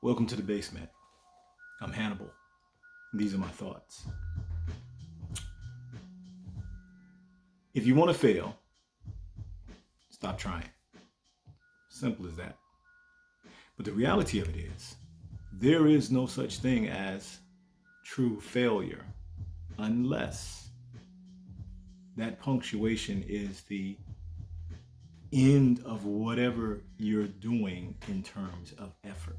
Welcome to the Base-Ment. I'm Hannibal. These are my thoughts. If you want to fail, stop trying. Simple as that. But the reality of it is, there is no such thing as true failure unless that punctuation is the end of whatever you're doing in terms of effort.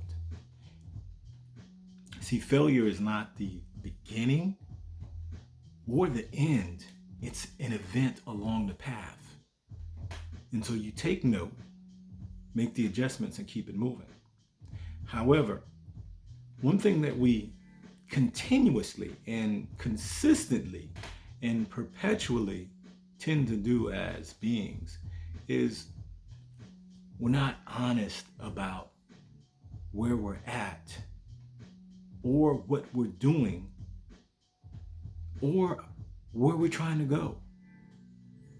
See, failure is not the beginning or the end. It's an event along the path. And so you take note, make the adjustments, and keep it moving. However, one thing that we continuously and consistently and perpetually tend to do as beings is we're not honest about where we're at or what we're doing or where we're trying to go.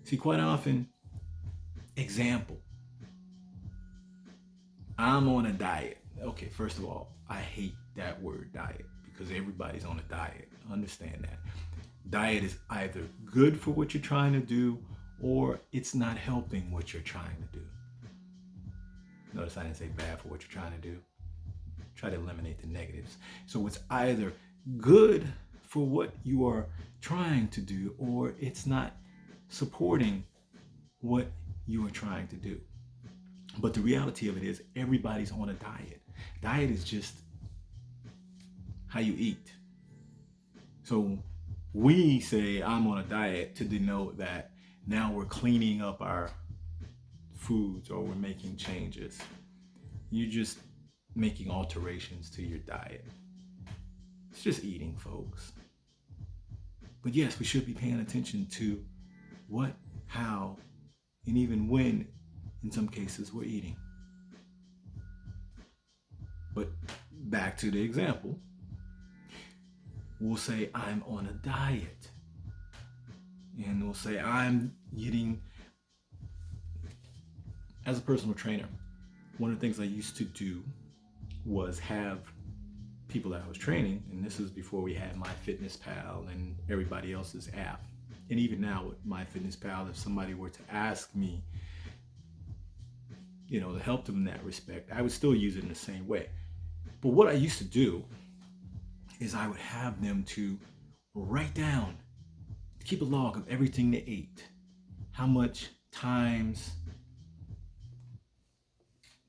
See, quite often, example, I'm on a diet. Okay, first of all, I hate that word diet because everybody's on a diet. Understand that. Diet is either good for what you're trying to do or it's not helping what you're trying to do. Notice I didn't say bad for what you're trying to do. Try to eliminate the negatives. So it's either good for what you are trying to do or it's not supporting what you are trying to do. But the reality of it is everybody's on a diet. Diet is just how you eat. So we say I'm on a diet to denote that now we're cleaning up our foods or we're making changes. You're just making alterations to your diet. It's just eating, folks. But yes, we should be paying attention to what, how, and even when, in some cases, we're eating. But back to the example, we'll say I'm on a diet. And we'll say I'm eating, as a personal trainer, one of the things I used to do was have people that I was training, and this is before we had MyFitnessPal and everybody else's app. And even now with MyFitnessPal, if somebody were to ask me, to help them in that respect, I would still use it in the same way. But what I used to do is I would have them to write down, keep a log of everything they ate, how much times,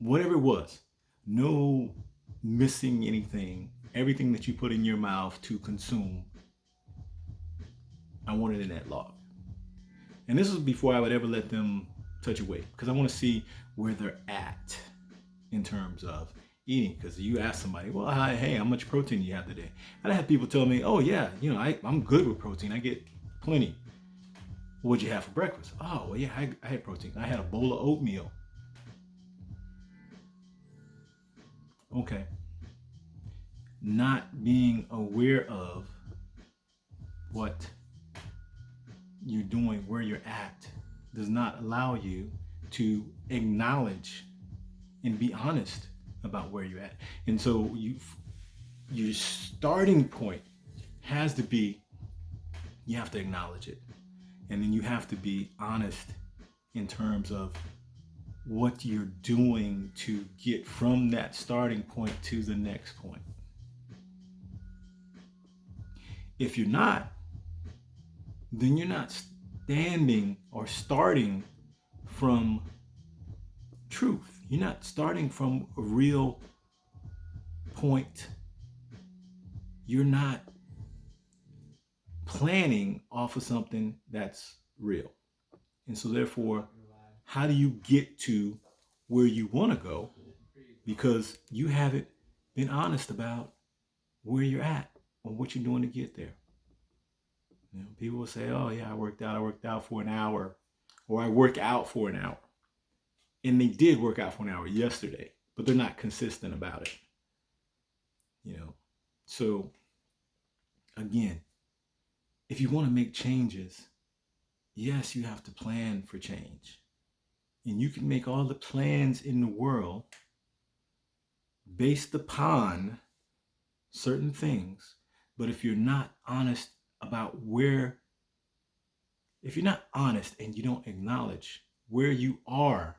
whatever it was, no missing anything, everything that you put in your mouth to consume, I wanted in that log. And this was before I would ever let them touch a weight because I want to see where they're at in terms of eating. Because you ask somebody, well, hey, how much protein do you have today? And I had people tell me, oh yeah, I'm good with protein. I get plenty. What'd you have for breakfast? Oh, well, yeah, I had protein. I had a bowl of oatmeal. Okay. Not being aware of what you're doing, where you're at, does not allow you to acknowledge and be honest about where you're at. And so your starting point has to be, you have to acknowledge it. And then you have to be honest in terms of what you're doing to get from that starting point to the next point. If you're not, then you're not standing or starting from truth. You're not starting from a real point. You're not planning off of something that's real. And so therefore, how do you get to where you want to go? Because you haven't been honest about where you're at or what you're doing to get there. People will say, oh yeah, I worked out for an hour, or I work out for an hour. And they did work out for an hour yesterday, but they're not consistent about it. So again, if you want to make changes, yes, you have to plan for change. And you can make all the plans in the world, based upon certain things. But if you're not honest about if you're not honest and you don't acknowledge where you are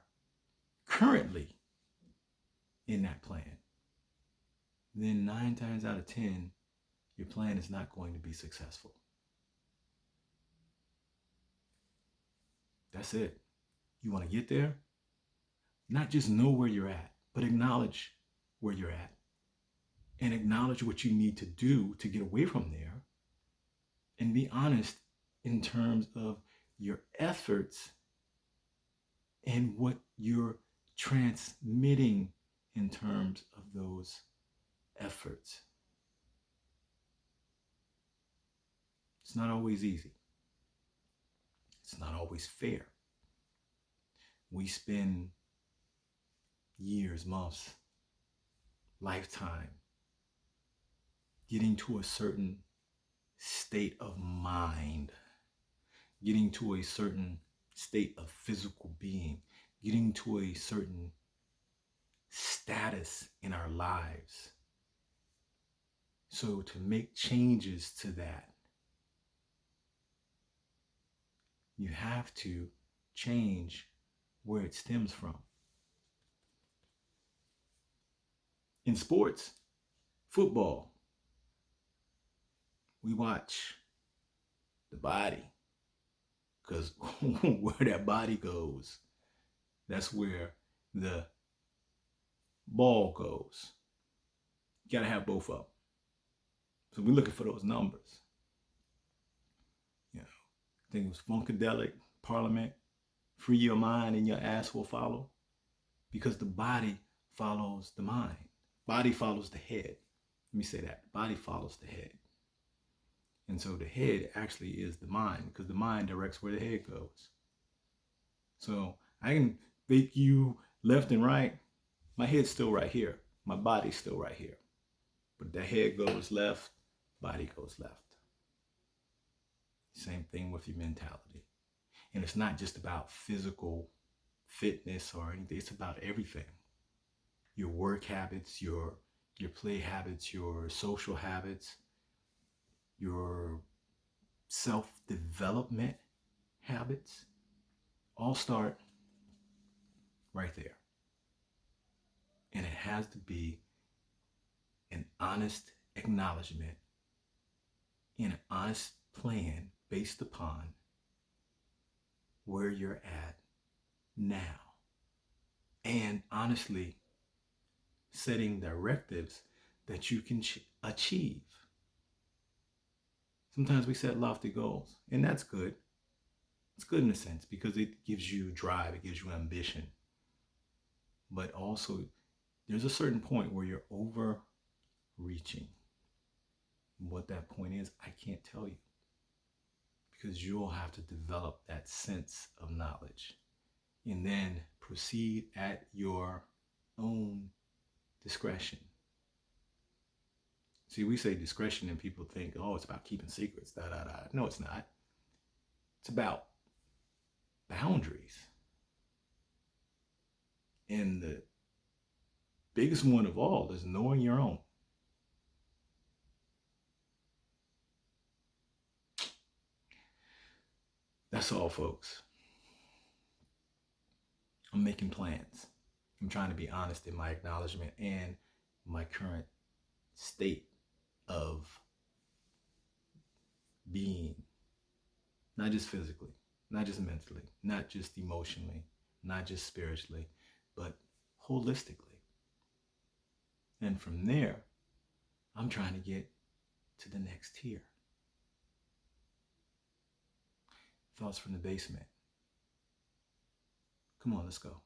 currently in that plan, then 9 times out of 10, your plan is not going to be successful. That's it. You want to get there? Not just know where you're at, but acknowledge where you're at and acknowledge what you need to do to get away from there, and be honest in terms of your efforts and what you're transmitting in terms of those efforts. It's not always easy. It's not always fair. We spend years, months, lifetime getting to a certain state of mind, getting to a certain state of physical being, getting to a certain status in our lives. So to make changes to that, you have to change where it stems from. In sports, football, we watch the body, because where that body goes, that's where the ball goes. You got to have both of them. So we're looking for those numbers. I think it was Funkadelic, Parliament, free your mind and your ass will follow. Because the body follows the mind. Body follows the head. Let me say that. Body follows the head. And so the head actually is the mind, because the mind directs where the head goes. So I can fake you left and right. My head's still right here. My body's still right here. But the head goes left, body goes left. Same thing with your mentality. And it's not just about physical fitness or anything. It's about everything. Your work habits, your play habits, your social habits, your self-development habits, all start right there. And it has to be an honest acknowledgement and an honest plan based upon where you're at now. And honestly, setting directives that you can achieve. Sometimes we set lofty goals, and that's good. It's good in a sense because it gives you drive, it gives you ambition. But also, there's a certain point where you're overreaching. What that point is, I can't tell you, because you'll have to develop that sense of knowledge and then proceed at your own discretion. See, we say discretion and people think, oh, it's about keeping secrets, da, da, da. No, it's not. It's about boundaries. And the biggest one of all is knowing your own. That's all, folks. I'm making plans. I'm trying to be honest in my acknowledgement and my current state of being. Not just physically, not just mentally, not just emotionally, not just spiritually, but holistically. And from there, I'm trying to get to the next tier. Thoughts from the basement. Come on, let's go.